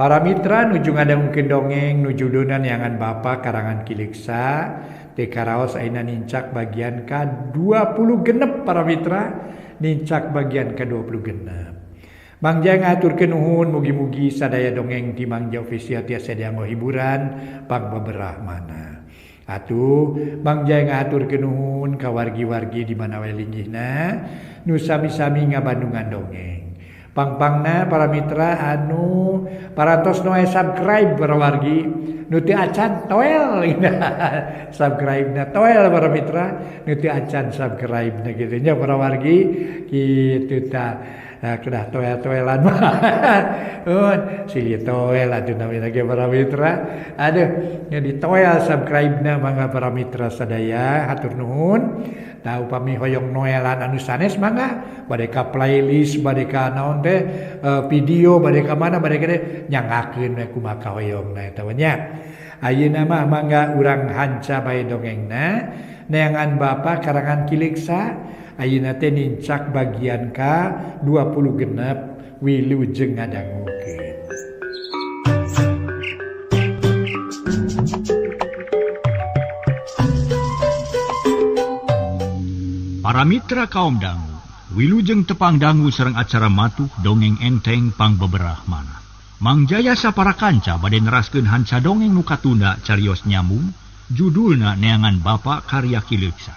Para mitra nuju ngadangkeun dongeng nuju dunan yangan Bapa karangan Kiliksa teh karaos ayeuna nincak bagian ka-20 genep para mitra, nincak bagian ka-20 genep. Mangja ngaturkeun nuhun mugi-mugi sadaya dongeng ti Mangja Official tiasa dianggo hiburan pangbaberahmana. Atuh Mangja ngaturkeun nuhun ka wargi-wargi di mana wae linggihna nu sami-sami ngabandungan dongeng. Pangpangna para mitra anu parantos noe subscribe para wargi nu teu acan toel subscribe na toel para mitra nu teu acan subscribe na kitu nya para wargi kitu ta kedah toel-toelan mah silih toel atuh namina ge para mitra aduh nya di toel subscribe na mangga para mitra sadaya hatur nuhun. Tah upami hoyong noelan anu sanes mangga bade ka playlist bade ka naon teh video bade ka mana bade ka nyangakeun we kumaha hoyongna eta nya. Ayeuna mah mangga urang hanca bae dongengna neangan Bapa karangan Kiliksa ayeuna teh nincak bagian ka 20 genep wilujeng ngadangukeun. Para mitra kaum dangu, wilujeng tepang dangu sareng acara matuh dongeng enteng pangbaberahmana. Mangjaya sapara kanca bade neraskeun hanca dongeng nu katunda carios nyambung, judulna neangan Bapa karya Kiliksa.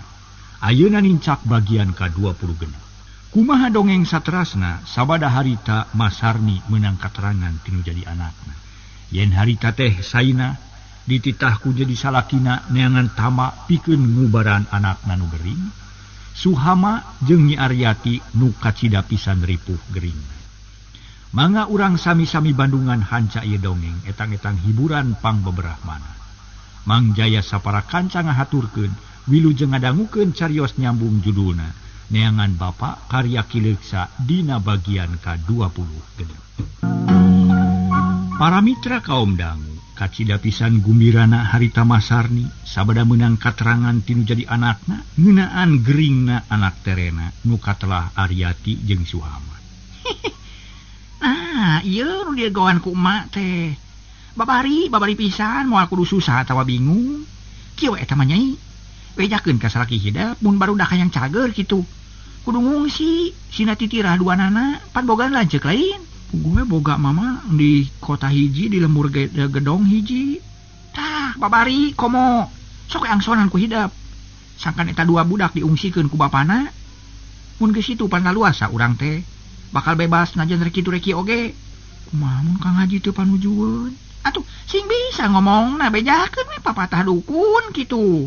Ayeuna nincak bagian ka-20 genep. Kumaha dongeng saterasna sabada harita Masarni meunang katerangan tinu jadi anakna. Yen harita teh saina dititahku jadi salakina neangan tama pikeun ngubaran anakna nu gering. Suhama jeung Nyi Aryati nu kacida pisan ripuh gering. Mangga urang sami-sami bandungan hanca ieu dongeng etang-etang hiburan pangbaberahmana. Mangjaya sapara kanca ngahaturkeun wilujeng ngadangukeun carios nyambung judulna neangan Bapa karya Kiliksa dina bagian ka-20 genep. Para mitra kaum dangu kacida pisan gumbirana harita Masarni sabada meunang katerangan tinu jadi anakna ngeunaan geringna anak terena nu katelah Aryati jeung Suhama. Ieu nu diegoan ku emak teh. Babari pisan moal kudu susah atawa bingung. Kieu eta mah nyai. Bejakeun ka salaki hidap mun barudak hayang cager kitu. Kudu ngungsi sina titirah duanana pan bogaan lanceuk lain. Gue boga mama di kota hiji di lembur gedong hiji. Tah babari komo sok angsonan ku hidap. Sangkan eta 2 budak diungsikeun ku bapana. Mun geus kitu pan laluasa urang teh bakal bebas najan rek kitu rek oge. Kumaha mun Kang Haji teu panujueun? Atuh sing bisa ngomongna bejakeun we papatah dukun kitu.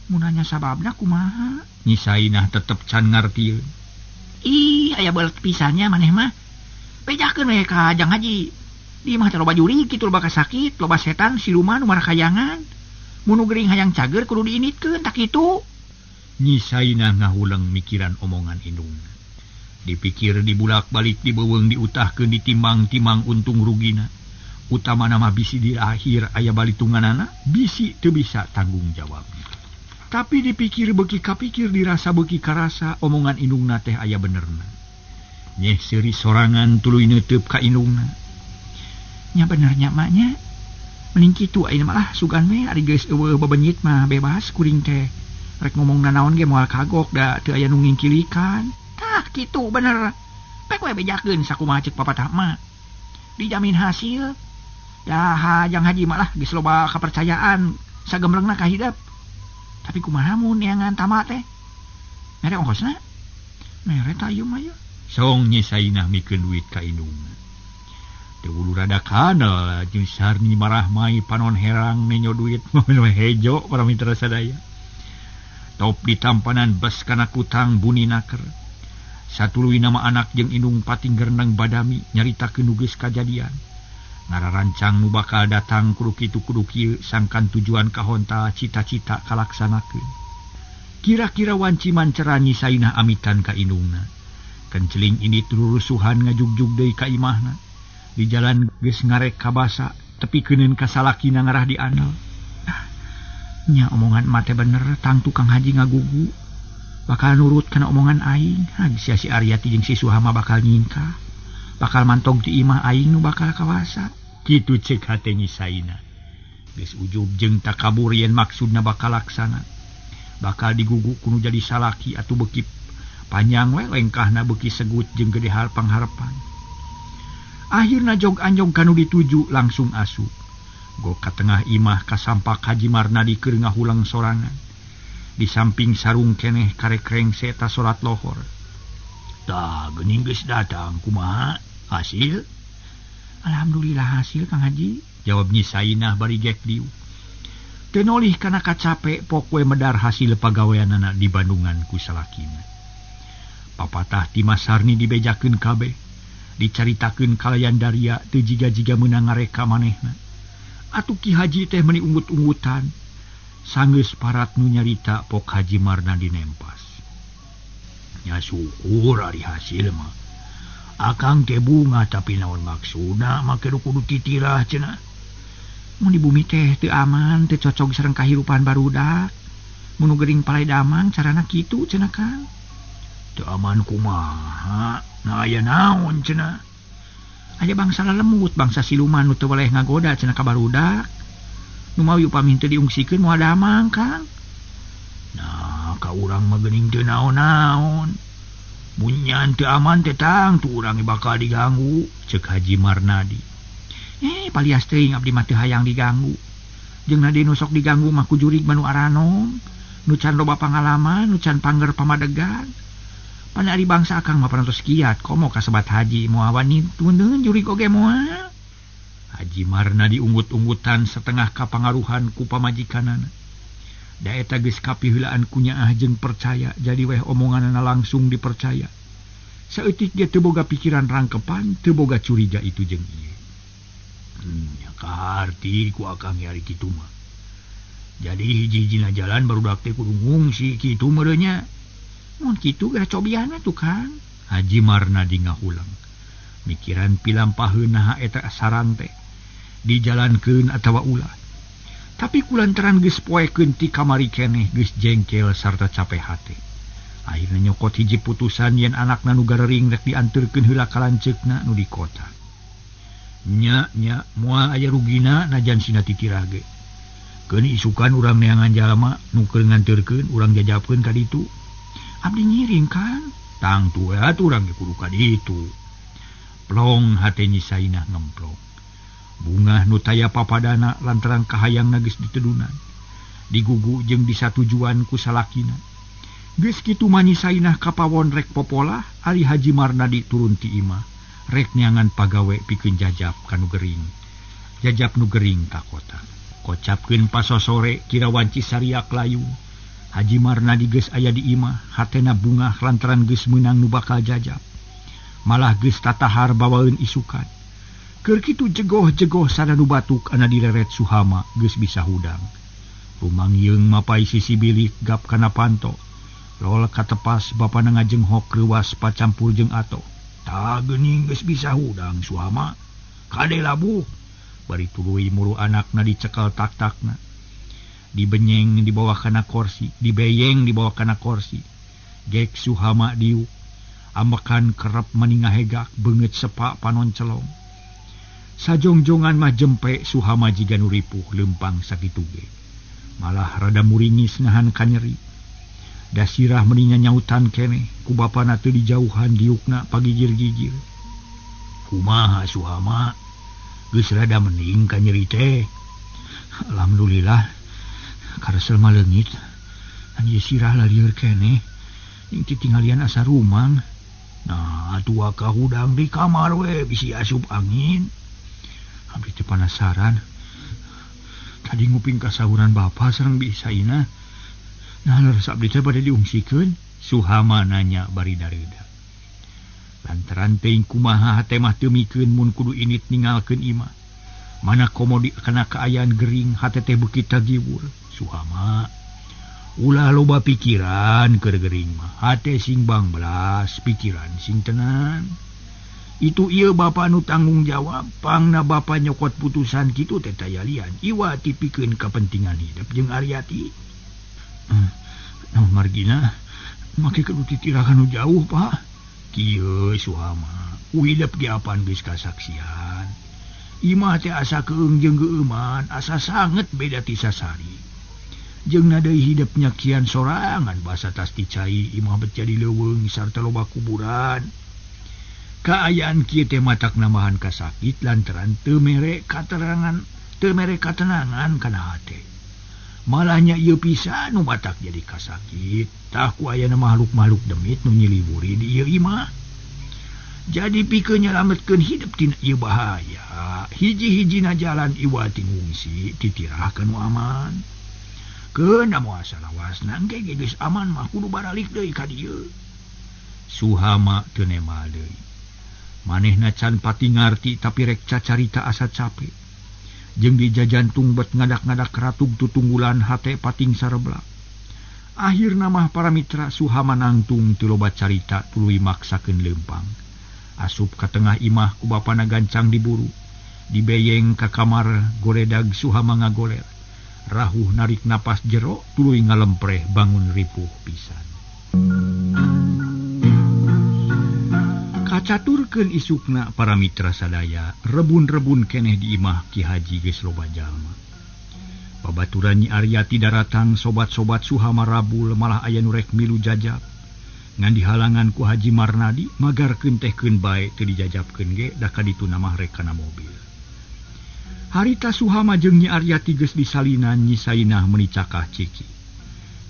Mun nanya sababna kumaha? Nyi Sainah tetep can ngartieun. Ih aya belet pisannya maneh mah. Bejakeun we ka Jang Haji. Di mah teh loba juri kitu loba kasakit, loba setan siluman nu marakayangan. Mun nu gering hayang cager kudu diinitkeun tak kitu. Nyi Sainah ngahuleng mikiran omongan indungna. Dipikir dibulak-balik dibeuweung diutahkeun ditimbang-timbang untung rugina. Utamana mah bisi di akhir aya balitunganana, bisi teu bisa tanggung jawabna. Tapi dipikir beuki kapikir dirasa beuki karasa omongan indungna teh aya benerna. Nyeh seuri sorangan tuluy neuteub ka indungna. Nya bener nya maknya. Mending kitu ayeuna mah sugan we ari geus eueuh bebenyit mah bebas kuring teh. Rek ngomongna naon ge moal kagok da teu aya nu ngingkilikan. Tah kitu bener. Pek we bejakeun sakumaha ceuk papatah mah. Dijamin hasil. Dah Jang Haji mah lah geus loba kapercayaan sagemrengna ka hidap. Tapi kumaha mun neangan tamat teh? Mere ongkosna? Mere tayeu mah ya. Song Nyi Sainah mikeun duit ka indungna. Teu ulu rada kanal jeung Sarni marah mai panon herang menyo duit mobil hejo para mitra sadaya. Top ditampanan bes kana kutang buni naker. Satuluy nama anak jeung indung patinggerneung badami nyaritakeun nu geus kajadian. Ngararancang nu bakal datang kudu kitu kudu kieu sangkan tujuan kahontal cita-cita kalaksanakeun. Kira-kira wanci mancerah Nyi Sainah amitan ka indungna. Kenceling ini tururusuhan ngajugjug deui ka imahna. Di jalan geus ngarek ka basa, tepi keuneun ka salakina ngarah di andal. Nya omongan mate bener, tangtu Kang Haji ngagugu. Bakal nurut kana omongan aing, sia si Aryati jeung si Suhama bakal nyingkah. bakal mantong ti imah aing nu bakal kawasa. Kitu cek hate Nyisaina. Geus ujub jeung takabur yen maksudna bakal laksana. Bakal diguguk kudu jadi salaki atuh beuki panjang we lengkahna beuki segut jeung gede hal pangharepan. Akhirna jog anjong kanu dituju langsung asup. Go ka tengah imah kasampak Haji Marnadi keur ngahulang sorangan. Di samping sarung keneh karek rengse ta salat lohor. Tah geuning geus datang kumaha hasil? Alhamdulillah hasil Kang Haji, jawab Nyisainah bari gek diu. Teu nolih kana kacape pok we medar hasil pagaweanana di Bandungan ku salakina. Papatah ti Mas Sarni dibejakeun kabeh, dicaritakeun kalayan Daria teu jiga-jiga meunang ngareka manehna. Atuh Ki Haji teh meuni unggut-unggutan, sanggeus parat nu nyarita pok Haji Marnadi nempas. Nya syukur ari hasil mah. Akang teh bunga tapi naon maksudna make kudu titirah cenah. Mun di bumi teh teu aman, teu cocok sareng kahirupan barudak. Mun geuring palai damang carana kitu cenah Kang. Teu aman kumaha? Na aya naon cenah? Aya bangsa lemut, bangsa siluman nu teu weleh ngagoda cenah ka barudak. Nu mawi upami teu diungsikeun moal damang Kang. Nah, ka urang mah geuning teu naon-naon. Munyan teu aman teh tang tu urang bakal diganggu, cek Haji Marnadi. Palias teuing abdi mah teu hayang diganggu. Jeung nade nu sok diganggu mah ku jurig manu aranom, nu can loba pangalaman, nu can pangger pamadegan. Pan ari bangsa akang mah parantos kiat, komo kasebat Haji moal wani tundeun jurig oge moal. Haji Marnadi unggut-unggutan setengah kapangaruhan ku pamajikanana. Da eta geus kapiheulaan ku nyaah jeung percaya, jadi weh omonganna langsung dipercaya. Saeutik ge teu boga pikiran rangkepan, teu boga curiga itu jeung ieu. Nya kaharti ku akang ari kitu mah. Jadi hiji-hijina jalan barudak teh kudu ngungsi kitu meureun nya. Mun kitu geura cobiana tuh Kang. Haji Marnadi ngahulang. Mikiran pilampaheun naha eta saran teh. Dijalankeun atawa ulah. Tapi kulantaran geus poekeun ti kamari keneh geus jengkel sarta capek hate. Akhirna nyokot hiji putusan yen anakna nu garering rek dianteurkeun heula ka lanceukna nu di kota. Nya moal aya rugina najan sina titirah ge. Keun isukan urang neangan jalma nu keur nganteurkeun urang jajabkeun ka ditu. Abdi ngiring Kang. Tang tuh atuh urang ge kudu ka ditu. Plong hate Nyisainah ngemplong. Bunga nu taya papadana lantaran kahayangna geus ditedunan. Digugu jeung disatujuan ku salakina. Geus kitu mah Nyisainah kapawon rek popolah ari Haji Marnadi turun ti imah. Rek neangan pagawe pikeun jajab kanu gering. Jajab nu gering ka kota. Kocapkeun pasosore kira wanci sariak layu. Haji Marnadi geus aya di imah, hatena bunga lantaran geus meunang nu bakal jajab. Malah geus tatahar bawaeun isukan. Keur kitu jegoh-jegoh sadanu batuk ana direret Suhama geus bisa hudang. Rumangyeung mapai sisi bilik gap kana panto. Lol katepas bapana ngajenghok reuas pacampur jeung ato. Tah geuning geus bisa hudang Suhama. Kade labuh. Bari tuluy mulu anakna dicekel tak-takna. Dibenyeng di bawah kana kursi, dibeyeng di bawah kana kursi. Gek Suhama diuk. Ambekan kerep maningahegak beungeut sepa panon celong. Sajongjongan mah jempe Suhama jiga nu ripuh leumpang sakitu ge. Malah rada muringis ngahan kanyeri. Da sirah meuni nyautan keneh ku bapana teu dijauhan diukna pagigir-gigir. Kumaha Suhama? Geus rada mending kanyeri teh. Alhamdulillah. Karesel mah leungit. Anu sirah lalieur keneh. Ning titinggalian asa rumang. Nah, atuh ka hudang di kamar we bisi asup angin. Abdi teh panasaran. Tadi nguping kasahuran bapa sareng Bisaina. Nah, leres abdi teh bade diungsikeun. Suhama nanya bari dareuda. Lantaran teuing kumaha hate mah teu mikeun mun kudu init ninggalkeun imah. Mana komodi kana kaayaan gering hate teh beuki tagiwur. Suhama ulah loba pikiran keur gering mah. Hate sing bang belas, pikiran sing tenan. Itu ieu bapa nu tanggung jawab, pangna bapa nyokot putusan kitu teh tayalian. Iwa tipikeun kapentingan hidup jeung Aryati. Naon margina make kudu titirah nu jauh, Pak. Kieu Suhama. Uidep diapan geus kasaksian. Imah teh asa keung jeung geuman, asa sanget beda ti sasari. Jeung na deui hidupnya kian sorangan basa tas dicai imah bet jadi leuweung sarta loba kuburan. Kaayaan kieu teh matak nambahan kasakit lantaran teu mere katenangan kana hate. Malahnya ieu pisan nu matak jadi kasakit, tah ku aya makhluk-makhluk demit nu nyiliburi di ieu imah. Jadi pikeun nyalametkeun hidup tina ieu bahaya, hiji-hijina jalan iwati ngungsi titirah kanu aman. Keun da moal salawasna engke geus aman mah kudu baralik deui ka dieu. Suhama teu nemal deui. Manehna can pati ngarti tapi rek cacarita asa capek. Jeung di jajantung bet ngadak-ngadak ratug tutunggulan hate pating sareblak. Akhirna mah para mitra Suhama nangtung teu loba carita tuluy maksakeun leumpang. Asup ka tengah imah ku bapana gancang diburu. Dibeyeng ka kamar goredag Suhama ngagoler. Rahuh narik napas jero tuluy ngalempreh bangun ripuh pisan. Kacaturkeun isukna para mitra sadaya rebun-rebun keneh di imah Ki Haji geus loba jalma. Babaturan Nyi Aryati daratang sobat-sobat Suhama rabul malah aya nu rek milu jajab. Ngan dihalangan ku Haji Marnadi magarkeun tehkeun bae teu dijajabkeun ge da kaditu namah rek kana mobil. Harita Suhama jeung Nyi Aryati geus disalinan Nyi Sainah meuni cakah ciki.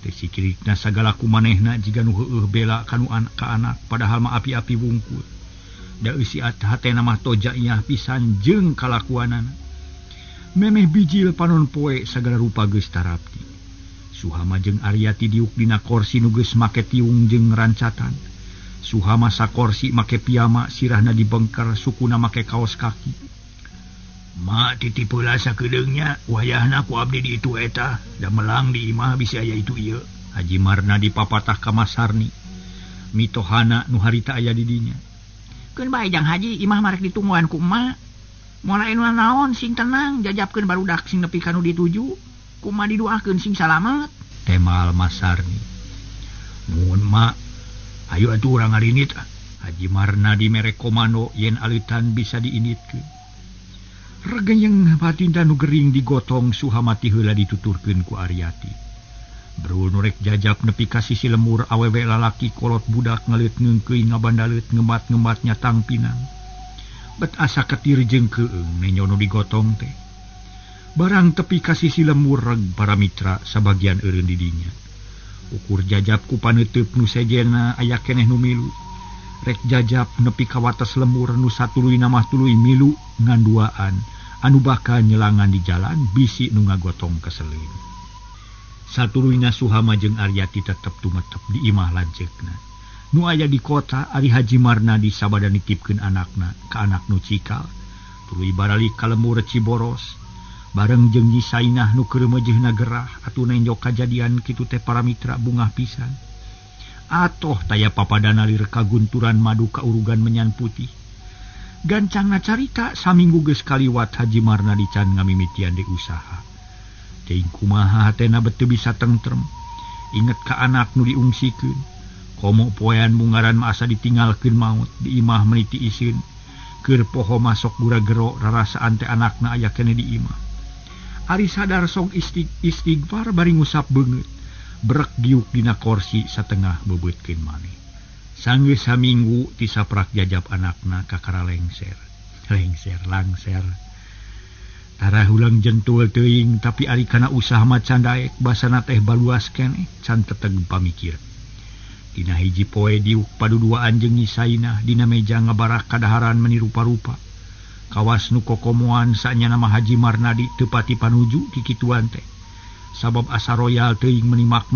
Teu sikirikna sagala kumanehna jiga nu heueuh bela kanu ka anak padahal mah api-api wungkul. Da eusiat hatena mah tojaiyah pisan jeung kalakuanana. Memeh bijil panon poe sagala rupa geus tarapti. Suhama jeung Aryati diuk dina korsi nu geus make tiung jeung rancatan. Suhama sakorsi make piyama sirahna dibengker sukuna make kaos kaki. Ma titip heula sakedeungnya wayahna ku abdi di itu eta da melang di imah bisi aya itu ieu. Haji Marnadi papatah ka Mas Sarni. Mitohana nu harita aya di dinya. Keun bae Jang Haji imah marek ditungguan ku emak. Moal anu naon sing tenang jajabkeun barudak sing nepi ka nu dituju. Kumaha didoakeun sing salamet. Temal Mas Sarni. Mun mak, ayo atuh urang ngarinit. Haji Marnadi mere komando yen alitan bisa diinitkeun. Regeyeng patinta nu gering digotong Suhama ti heula dituturkeun ku Aryati. Brul nu rek jajab nepi ka sisi lemur awewe lalaki kolot budak ngaleut ngeungkeuy ngabandaleut ngembat-ngembat nyatang pinang. Bet asa ketir jeung keung nenyo nu digotong teh. Barang tepi ka sisi lemur reg para mitra sabagian eureun di dinya. Ukur jajab ku paneuteub nu sejena aya keneh nu milu. Rek jajab nepi ka wates lemur nu satuluy namah tuluy milu nganduaan anu bakal nyelangan di jalan bisi nu ngagotong keseleun. Satuluyna Suhama jeung Aryati tetep tumetep di imah lanceukna. Nu aya di kota ari Haji Marnadi sabada nitipkeun anakna ka anak nu cikal. Tuluy baralik ka lemur Ciboros. Bareng jeung Nyi Sainah nu keur meujeuhna gerah atuh nenjok kajadian kitu teh para mitra bungah pisan. Atoh taya papadana lir kagunturan madu ka urugan menyan putih. Gancangna carita saminggu geus kaliwat Haji Marnadi can ngamimitian di usaha. Teuing kumaha hatena beuteung bisa tentrem. Inget ka anak nu diungsikeun. Komo poean mungaran mah asa ditinggalkeun maut di imah meniti iseun. Keur poho masok gura-gero rarasaan teh anakna aya keneh di imah. Ari sadar sok istighfar bari ngusap beungeut. Brek giuk dina korsi satengah bebeutkeun maneh. Sanggeus saminggu ti saprak jajab anakna kakara lengser. Langser. Tara hulang jentul teuing tapi ari kana usaha macan daek basana teh baluas keneh can teteg pamikir. Dina hiji poe diuk paduduaan jeung Nyi Sainah dina meja ngabarah kadaharan meni rupa-rupa. Kawas nu kokomoan sanya nama Haji Marnadi teu pati panuju ti kituan teh. Sabab asa royal teuing meni mak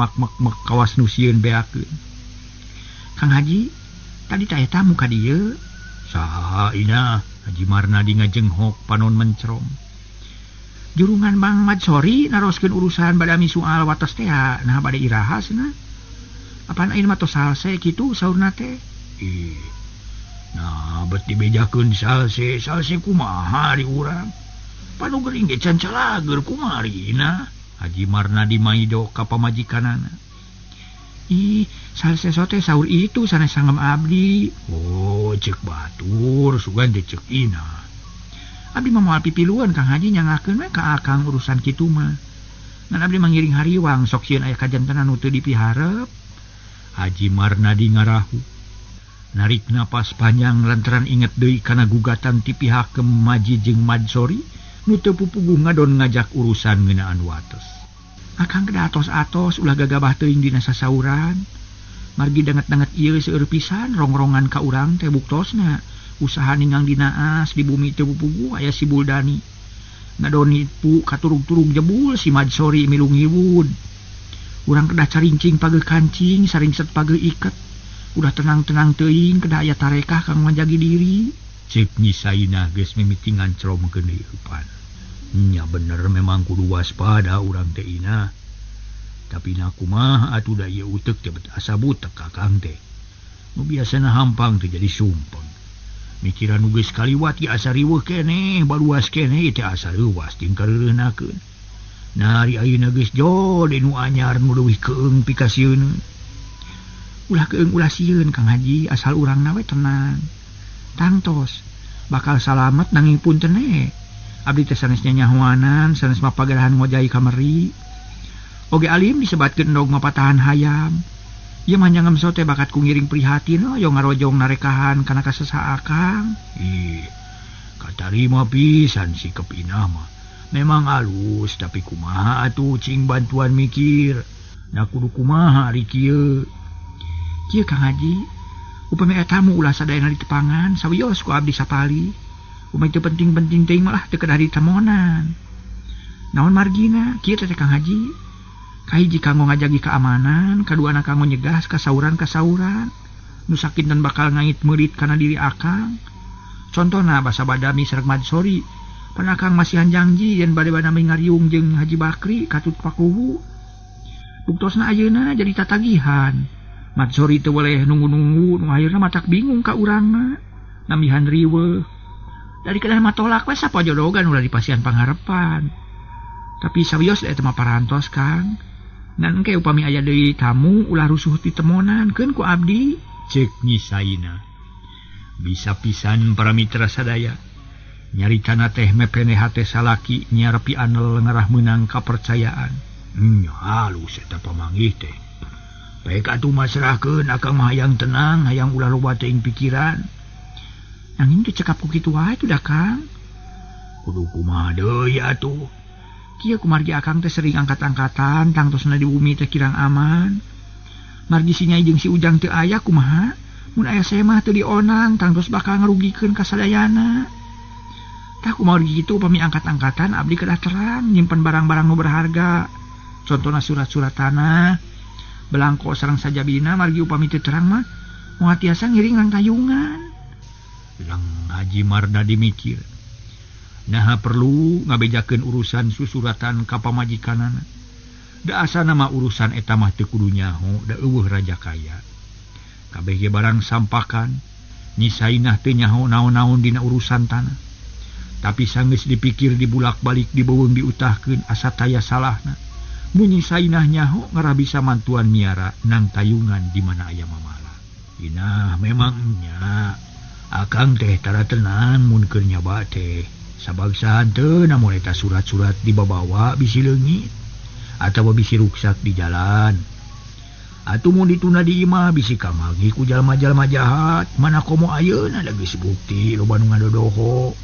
kawas nu sieun beakeun. Kang Haji, tadi teh tamu ka dieu. Saha ina? Haji Marnadi ngajenghok panon mencrong. Jurungan Bang Madsori naroskeun urusan badami soal wates teh nah bade iraha cenah. Apaan ayeuna mah tos salse kitu saurna teh? Nah, bet dibejakeun salse kumaha di urang. Panu geuring ge can calager kumarina. Haji Marnadi maido ka pamajikanana. Ih, salseso teh saur itu sanes sanggem abdi. Oh, cek batur, sugan teh cek ina. Abdi mah moal pipiluan Kang Haji nyangakeun we ka akang urusan kitu mah. Ngan abdi mangiring hariwang sok sieun aya kajantenan nu teu dipiharep. Haji Marnadi ngarahu. Narik napas panjang lantaran inget deui kana gugatan ti pihak Maji jeung Madsori nu teu pupuguh ngadon ngajak urusan ngeunaan wates. Akang kedah atos-atos ulah gagabah teuing dina sasauran. Margi danget-danget ieu seueur pisan rongrongan ka urang teh buktosna usaha ningang dinaas di bumi teu pupuguh aya si Buldani. Ngadon nipu katurug-turug jebul si Madsori milung hiwud. Urang kedah carincing pageuh kancing saringset pageuh iket. Udah tenang-tenang teuing kedah aya tarekah kang ngajagi diri. Cek Nyisaina geus mimitingan cromkeun deui eupan. Nya bener memang kudu waspada urang teh ina. Tapi na kumaha atuh da ieu uteuk teh bet asa butek kakang teh. Nu biasana hampang teh jadi sumpeng. Mikiran nu geus kaliwat ge asa riweuh keneh, baluas keneh teh asa leuwas ting kareureunnakeun. Nari ayeuna geus jode nu anyar nu leuwih keung pikasieun. Ulah keung ulah sieun Kang Haji asal urangna we tenang. Tangtos bakal salamet nanging punten abdi teh sanes nyanyahoanan sanes mapagarahan ngojahi kamari. Oge alim disebatkeun endog mapatahan hayam. Ieu mah nyangem sote bakat ku ngiring prihatin hoyong ngarojong narekahan kana kasesa akang. Ih, katarima pisan sikep inah mah. Memang alus tapi kumaha atuh cing bantuan mikir. Na kudu kumaha ari kieu. Kieu Kang Haji, upami eta tamu ulah sadayana ditepangan sawios ku abdi sapali. Upami teu penting-penting teuing malah teu kedah ditemonan. Naon margina kieu teh Kang Haji? Kahiji kanggo ngajagi keamanan, kaduana kanggo nyegah kasauran-kasauran. Nu sakinten bakal ngait meurit kana diri akang. Contona basa badami sareng Madsori. Pan akang masihan janji yen bade badami ngariung jeung Haji Bakri katut pakuhu. Buktosna ayeuna jadi tatagihan. Madsori teu boleh nunggu-nunggu nu akhirna matak bingung ka urangna. Namihan riweuh. Dari kedah matolak we sapa jodogan ulah dipasihan pangharepan. Tapi sawios eta mah parantos Kang. Ngan engke upami aya deui tamu ulah rusuh ditemonan keun ku abdi. Cek Nyisaina. Bisa pisan para mitra sadaya. Nyaritana teh mepene hate salaki nyarepi anel ngarah meunang kapercayaan. Halus eta pamanggih teh. Baik atuh mah serahkeun akang mah hayang tenang, hayang ulah loba teuing pikiran. Nanging teu cekap ku kitu wae tuh dah Kang. Kudu kumaha deui atuh. Kieu kumargi akang teh sering angkat-angkatan tangtosna di bumi teh kirang aman. Margi si Nyai jeung si Ujang teu aya kumaha? Mun aya semah teu dionang tangtos bakal ngarugikeun ka sadayana. Tah kumaha kitu upami angkat-angkatan abdi kedah terang nyimpen barang-barang nu berharga. Contona surat-surat tanah, belangko sareng sajabina margi upami teu terang mah moal tiasa ngiring nang tayungan. Bilang Haji Marnadi mikir. Nah perlu ngabejakeun urusan susuratan ka pamajikanana. Da asana mah urusan eta mah teu kudu nyaho, da eueuh raja kaya. Kabeh ge barang sampakan, Nyisainah teu nyaho naon-naon dina urusan tanah. Tapi sanggeus dipikir dibulak-balik dibeuweung diutahkeun asa taya salahna. Mun Nyisainah nyaho ngarah bisa mantuan miara nang tayungan di mana aya mamala. Inah memangnya akang teh tara tenan mun keur nyaba teh. Sabagsahan teu namun eta surat-surat dibabawa bisi leungit atawa bisi ruksak di jalan. Atuh mun dituna di imah bisi kamagi ku jalma-jalma jahat. Mana komo ayeuna da geus bukti loba nu ngadodoho.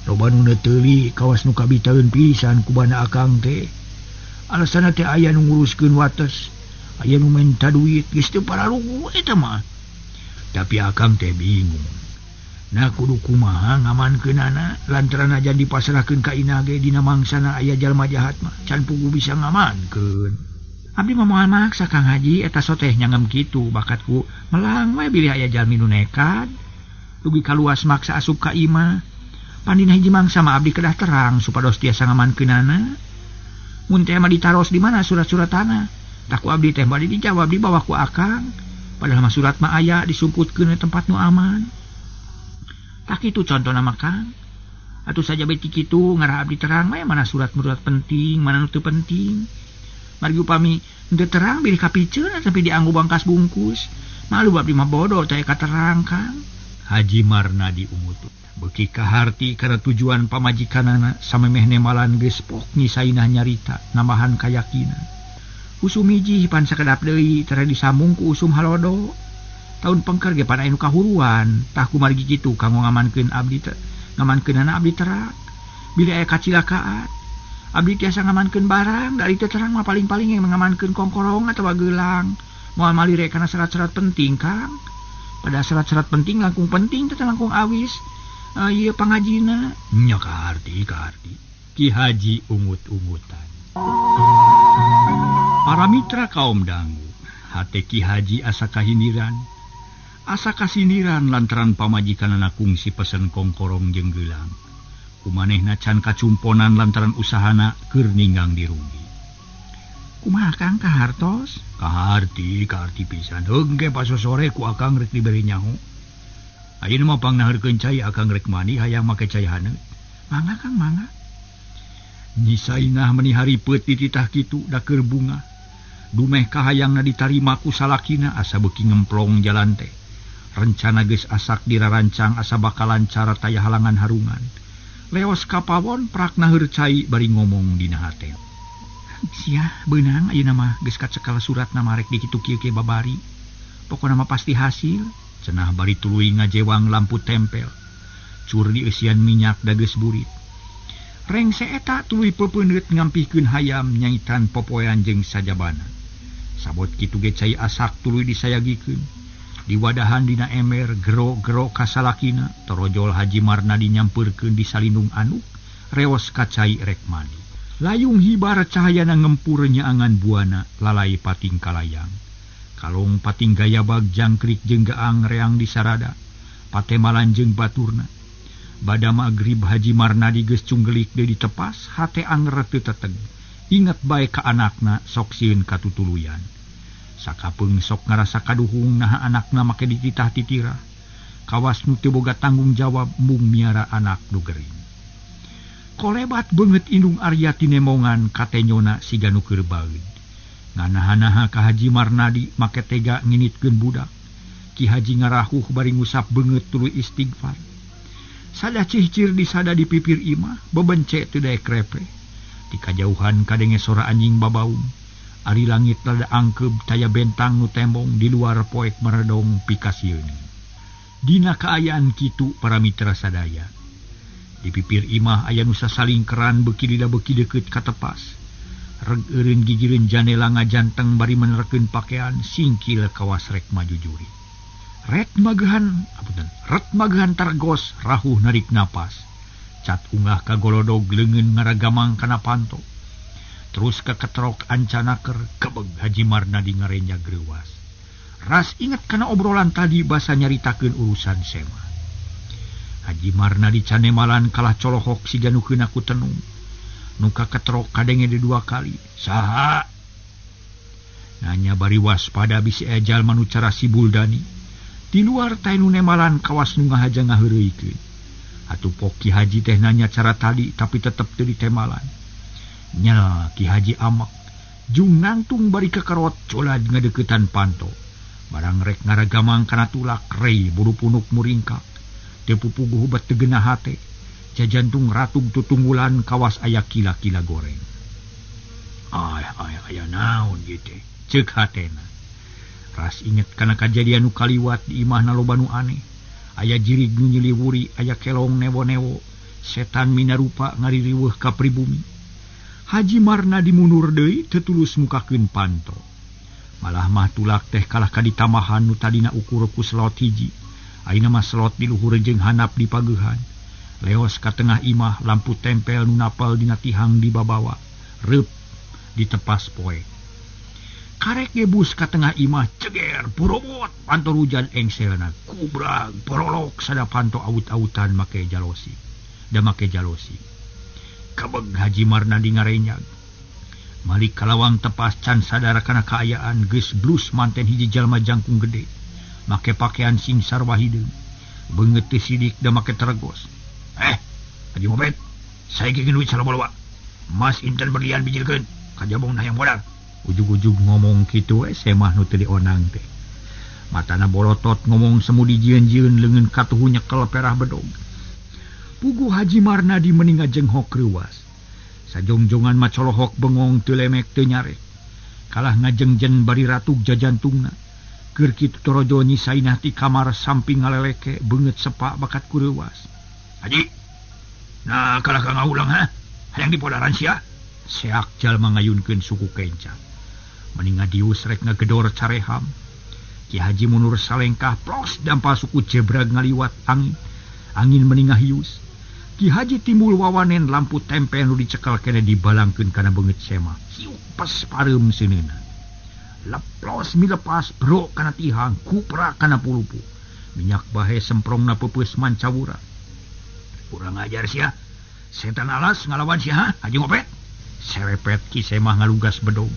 Loba nu neuteuli kawas nu kabitaeun pisan ku bana akang teh. Alasana teh aya nu nguruskeun wates, aya nu minta duit geus teu paralugu eta mah. Tapi akang teh bingung. Nah kudu kumaha ngamankeunana lantaran ajan dipasrahkeun ka ina ge dina mangsana aya jalma jahat mah can pugu bisa ngamankeun. Abdi mah moal maksa Kang Haji eta soteh nyangem kitu bakatku melang we bilih aya jalmi nu nekat. Dugi kaluas maksa asup ka imah. Pandina hiji mangsa mah abdi kedah terang supados tiasa ngamankeunana. Mun teh mah ditaros di mana surat-surat tanah. Tak ku abdi teh bade dijawab dibawa ku akang. Padahal mah surat mah aya disumputkeun di tempat nu aman. Tak itu contoh nama Kang. Atuh saja beti kitu ngarah abdi terang we mana surat-surat penting, mana nu teu penting. Margi upami Untuk terang beli kapiceun tapi dianggo bangkas bungkus. Malu abdi mah bodoh teh katerang Kang. Haji Marnadi umut. Beki kaharti karena tujuan pamajikanana samemeh nemalan geus pok nyisainah nyarita namahan kayakinan. Usum hiji hipan sakedap deui tere disambung ku usum halodo. Tahun pengker ge pada anu kahuruan, tah kumargi kitu kanggo ngamankeun abdi teh, ngamankeunana abdi terak. Bila aya kacilakaan, abdi tiasa ngamankeun barang, dari teu terang mah paling-paling yang ngamankeun kongkorong atawa geulang. Moal malire kana syarat-syarat penting, Kang. Pada syarat-syarat penting langkung penting teh langkung awis. Ieu pangajina. Nya kaharti. Ki Haji ungut-ungutan. Para mitra kaum dangu, hate Ki Haji asa kahindiran. Asa kasindiran lantaran pamajikanana kungsi pesen kongkorong jeung geulang. Kumanehna can kacumponan lantaran usahana keur ninggang dirugi. Kumaha Kang kahartos? Kaharti pisan. Heung ge pasosore ku akang rek diberi nyaho. Ayeuna mah pangnaheurkeun cai akang rek mani hayang make cai haneut. Mangga Kang, mangga. Nisainah meni haripeut dititah kitu da keur bunga. Dumeh kahayangna ditarima ku salakina asa beuki ngemplong jalan teh. Rencana geus asak dirarancang asa bakalan cara taya halangan harungan. Leos kapawon prak naheur cai bari ngomong dina hate. Sia beunang ayeuna mah geus kacekal surat nama rek dikitu kieu ke babari. Pokona mah pasti hasil. Cenah bari tuluy ngajewang lampu tempel. Cur di eusian minyak da geus burit. Rengse eta tuluy pepeundeut ngampihkeun hayam nyaitan popoean jeung sajabana. Sabot kitu ge cai asak tuluy disayagikeun. Di wadahan dina emer gero-gero kasalakina torojol Haji Marnadi nyampeurkeun di salindung anuk reos kacai rek mandi. Layung hibar cahayana ngempur nyaangan buana lalai pating kalayang. Kalong pating gayabag jangkrik jeung gaang reang disarada. Patemalan jeung baturna. Bada magrib Haji Marnadi geus cunggelik deui ditepas hate anger teu teteg. Ingat bae ka anakna sok sieun katutuluyan. Sakapeung sok ngarasa kaduhung naha anakna make dititah titira. Kawas nu teu boga tanggung jawab mung miara anak nu gering. Kolebat beungeut indung Arya tinemongan katenyona siga nu keur baeud. Nganaha-naha ka Haji Marnadi make tega nginitkeun budak. Ki Haji ngarahuh bari ngusap beungeut tuluy istighfar. Sada cihcir disada di pipir imah bebence teu daek krepe. Di kajauhan kadenge sora anjing babaung. Ari langit rada angkeub taya bentang nu tembong di luar poek meredong pikasieun. Dina kaayaan kitu para mitra sadaya. Di pipir imah aya nu sasalingkeran beuki lila beuki deukeut ka tepas. Reg eureun gigireun janela ngajanteng bari menerkeun pakean singkil kawas rek maju juri. Ret magehan targos rahuh narik napas. Cat unggah ka golodog leungeun ngaragamang kana panto. Terus ke ketrok ancanaker kebeg Haji Marnadi ngarenjag greuwas. Ras inget kana obrolan tadi basa nyaritakeun urusan sema. Haji Marnadi canemalan kalah colohok siga nu keuna ku tenung. Nu ka ketrok kadenge dua kali. Saha? Nanya bari waspada bisi ejal manu cara si Buldani. Di luar tainu nemalan kawas nu ngahaja ngaheureuikeun. Atuh pok Ki Haji teh nanya cara tadi tapi tetep teu ditemalan. Nya Ki Haji amek jung nangtung bari kekerot colad ngadeuketan panto. Barang rek ngaragamang kana tulak rei buru punuk muringkak. Teu pupuguh bet teu geunah hate. Jajantung ratug tutunggulan kawas aya kila-kila goreng. Aya naon ieu teh ceuk hatena. Ras inget kana kajadian nu kaliwat di imahna loba nu aneh. Aya jirig nu nyiliwuri, aya kelong newo-newo. Setan minarupa ngaririweuh ka pribumi. Haji Marnadi mundur deui teu tulus mukakeun panto. Malah mah tulak teh kalah kaditamahan nu tadina ukur ku slot hiji. Ayeuna mah slot di luhur jeung handap di pageuhan. Leos ka tengah imah lampu tempel nu napal dina tihang di babawa. Reup ditepas poe. Karek gebus ka tengah imah ceger porobot panto hujan engselna. Kubrag porolok sada panto aut-autan make jalosi. Kabeg Haji Marnadi ngarenyag. Malik kalawang tepas can sadar kana kaayaan geus blus manten hiji jalma jangkung gede. Make pakean sing sarwa hideung. Beungeut teu sidik da make teregos. Haji Mopet, saiki geun duit saloboloba. Emas inten berlian bijilkeun ka jabong hayang modal. ujug-ujug ngomong gitu semah nu teu dionang teh. Matana bolotot ngomong semu dijieun-jieun leungeun katuhu nyekel perah bedog. Puguh Haji Marnadi meninga jenghok reuwas. Sajongjongan macolohok bengong teu lemek teu nyarek. Kalah ngajengjen bari ratug jajantungna. Keur kitu torojo nyisainah ti kamar samping ngaleleke beungeut sepak bakat ku reuwas. Haji, nah kalah ka ngaulang ha? Hayang dipodaran sia? Seak jalma ngayunkeun suku kencang. Meninga dius rek ngagedor careham. Ki Haji mundur salengkah plos dampal suku jebrag ngaliwat angin. Angin meningah hius. Ki Haji timbul wawanen lampu tempe nu dicekel kene dibalangkeun kana beungeut sema. Hiupes pareum seuneuna. Leplos milepas bro kana tihang, kupra kana pulupu. Minyak bahe semprongna peupeus mancawura. Kurang ajar sia. Setan alas ngalawan sia, Haji Ngopet. Serepet Ki Semah ngalugas bedog.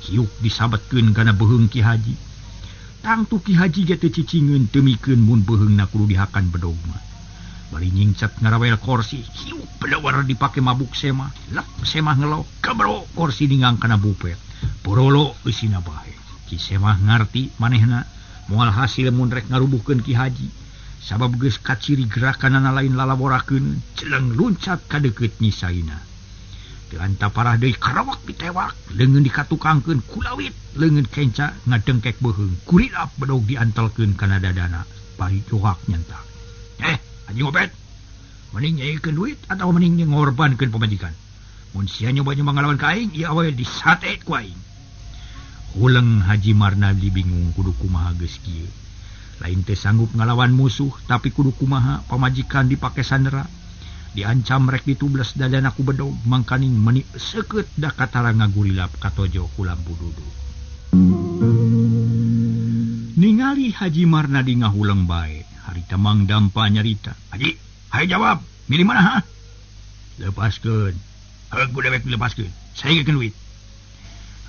Hiuk disabetkeun kana beheung Ki Haji. Tangtu Ki Haji ge teu cicingeun teu mikeun mun beheungna kudu dihakan bedog mah. Bari nyingcet ngarawel kursi, hiuk bedawar dipake mabuk Semah. Lep Semah ngelok, kebro kursi ningang kana bupet. Porolo eusina bae. Ki Semah ngarti manehna moal hasil mun rek ngarubuhkeun Ki Haji. Sabab geus kaciri gerakanana lain lalaborakeun, celeng luncat ka deukeut nyisaina. Teu anta parah deui karawak ditewak, leungeun dikatukangkeun kulawit, leungeun kenca ngadengkek beheung, kurilap bedog diantelkeun kana dadana, bari johak nyentak. Haji Ngopet, mending nyaikeun duit atau mending ngorbankeun pamajikan? Mun sia nyoba ngalawan ka aing, ieu awe disate ku aing. Huleng Haji Marnadi bingung kudu kumaha geus kieu. Lain teh sanggup ngalawan musuh, tapi kudu kumaha pamajikan dipake sandera. Diancam rek ditubles dadana ku bedog, mangkaning meni seukeut da katara ngagurilap katojo ku lampu duduk. Ningali Haji Marnadi ngahuleng bae, harita Mang Dampa nyarita. Haji, hayu jawab, milih mana ha? Lepaskeun. Heug budewek dilepaskeun. Saegekeun duit.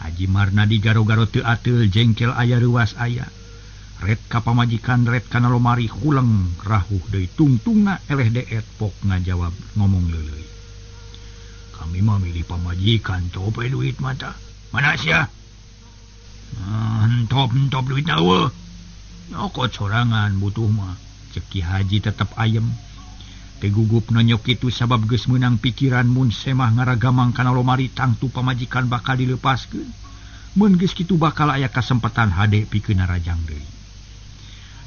Haji Marnadi garo-garo teu ateul jengkel aya reuwas aya. Red ka pamajikan, red kana lomari, huleng rahuh deui tungtungna eleh deet pok ngajawab ngomong leuleuy. Kami mah milih pamajikan tope duit mata. Mana sia? Entop duitna eueuh. Nyokot sorangan butuh mah. Cek Ki Haji tetep ayem. Teu gugupna nyok kitu sabab geus meunang pikiran mun Semah ngaragamang kana lomari tangtu pamajikan bakal dilepaskeun. Mun geus kitu bakal aya kasempatan hade pikeun narajang deui.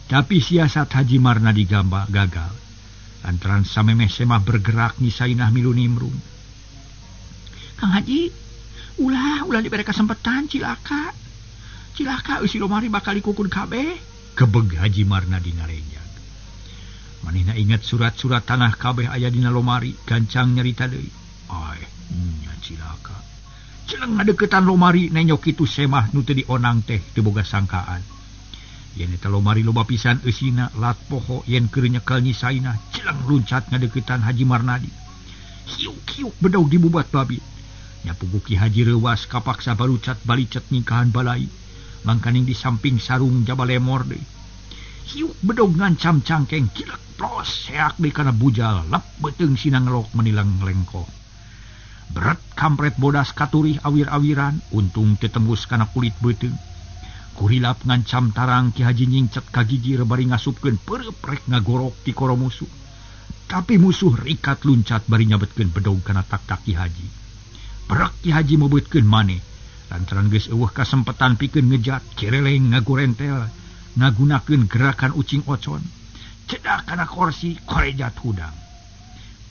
Tapi siasat Haji Marnadi gagal. Lantaran samemeh Semah bergerak nyisainah milu nimrung. Kang Haji, ulah dibere kasempatan cilaka. Cilaka eusi lomari bakal dikukun kabeh. Kebeg Haji Marnadi ngarenjag. Manehna ingat surat-surat tanah kabeh aya dina lomari, gancang nyarita deui. Ai, nya cilaka. Celeng ngadeuketan lomari nenyok kitu Semah nu teu dionang teh teu boga sangkaan. Yen eta lomari loba pisan eusina lat poho yen keur nyekel nyisaina, celeng luncat ngadeuketan Haji Marnadi. Hiuk-hiuk bedog dibubat babi. Nya puguh Ki Haji reuwas kapaksa barucat balicet ningkahan balai. Mangkaning di samping sarung jaba lemor deui. Hiuk bedog ngancam cangkeng kilek plos seak deui kana bujal lep beuteung sina ngelok menilang lengko. Berat kampret bodas katurih awir-awiran, untung teu tembus kana kulit beuteung. Kurilap ngancam tarang Ki Haji nyingcet ka gigi bari ngasupkeun pereup rek ngagorok ti koro musuh. Tapi musuh rikat luncat bari nyabetkeun bedog kana tak-tak Ki Haji. Perak Ki Haji mebeutkeun maneh. Lantaran geus eueuh kasempetan pikeun ngejat, kireleng ngagorentel, ngagunakeun gerakan ucing ocon. Cedak kana kursi, korejat hudang.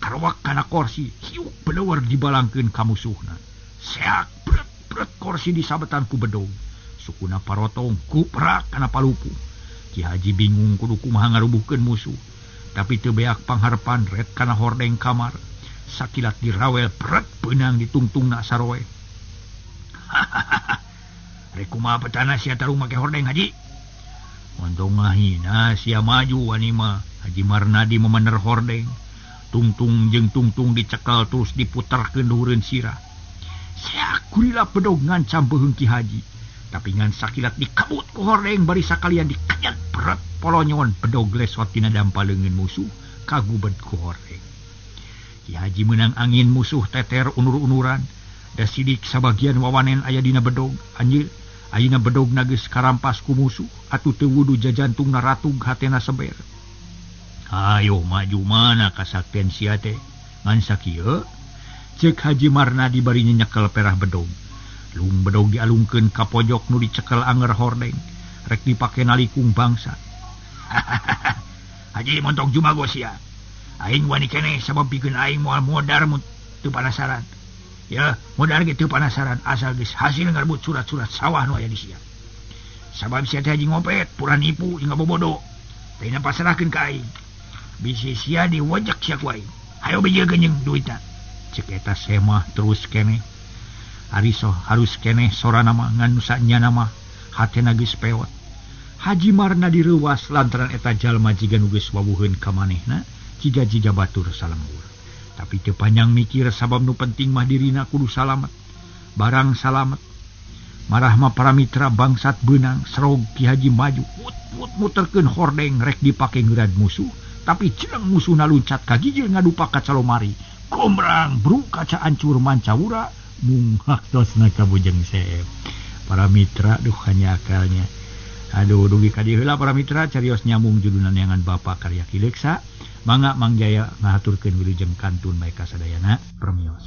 Karwak kana kursi, hiuk bedawar dibalangkeun ka musuhna. Seak bret kursi disabetan ku bedog. Sukuna parotong kuprak kana palupu. Ki Haji bingung kudu kumaha ngarubuhkeun musuh. Tapi teu beak pangharepan red kana hordeng kamar. Sakilat dirawel bret beunang ditungtungna saroe. Rek kumaha petana sia taruh make hordeng Haji? Montong ngahina sia maju ani mah. Haji Marnadi memener hordeng. Tungtung jeung tungtung dicekel terus diputerkeun duhureun sirah. Seak kurilap bedog ngancam beheung Ki Haji. Tapi ngan sakilat dikabut ku hordeng bari sakalian dikanyat berat polonyon bedog lesot tina dampa leungeun musuh kagubed ku hordeng. Ki Haji meunang angin musuh teter unur-unuran Da sidik sabagian wawanen aya dina bedog anjeun ayeuna bedog geus karampas ku musuh atuh teu wudu jajantungna ratug hatena seber. Ayo maju mana kasaktian sia teh ngan sakieu cek Haji Marnadi bari nyekel perah bedog. Lung bedog dialungkeun ka pojok nu dicekel anger hordeng rek dipake nalikung bangsa. Haji montok jumago sia. Aing wani keneh sabab pikeun aing moal modar mun teu panasaran. Ya, modar ge teu panasaran asal geus hasil ngarebut surat-surat sawah nu aya di sia. Sabab sia teh haji ngopet, pura nipu jeung bobodo. Teh na pasrahkeun ka aing. Bisi sia diwojek sia ku aing. Hayo bejegeun jeung duitna. Cek eta semah terus keneh. Harus keneh sorana mah ngan sanyana mah hatena geus pewot. Haji Marnadi reuwas lantaran eta jalma jiga nu geus wawuheun ka manehna, jiga batur salembur. Tapi teu panjang mikir sabab nu penting mah dirina kudu salamet. Barang salamet. Marah mah para mitra bangsat beunang serog Ki Haji maju. Put muterkeun hordeng rek dipake ngeurad musuh, tapi cenah musuhna luncat ka gijil ngadupak ka calomari. Gombrang bru kaca ancur mancawura mung haktosna ka bujeng seep. Para mitra duh hanya akalnya. Aduh dugi ka dieu heula para mitra carios nyambung judulna neangan Bapa karya Kileksa. Mangga Mang Jaya ngahaturkeun wilujeng kantun bae kasadayana permios.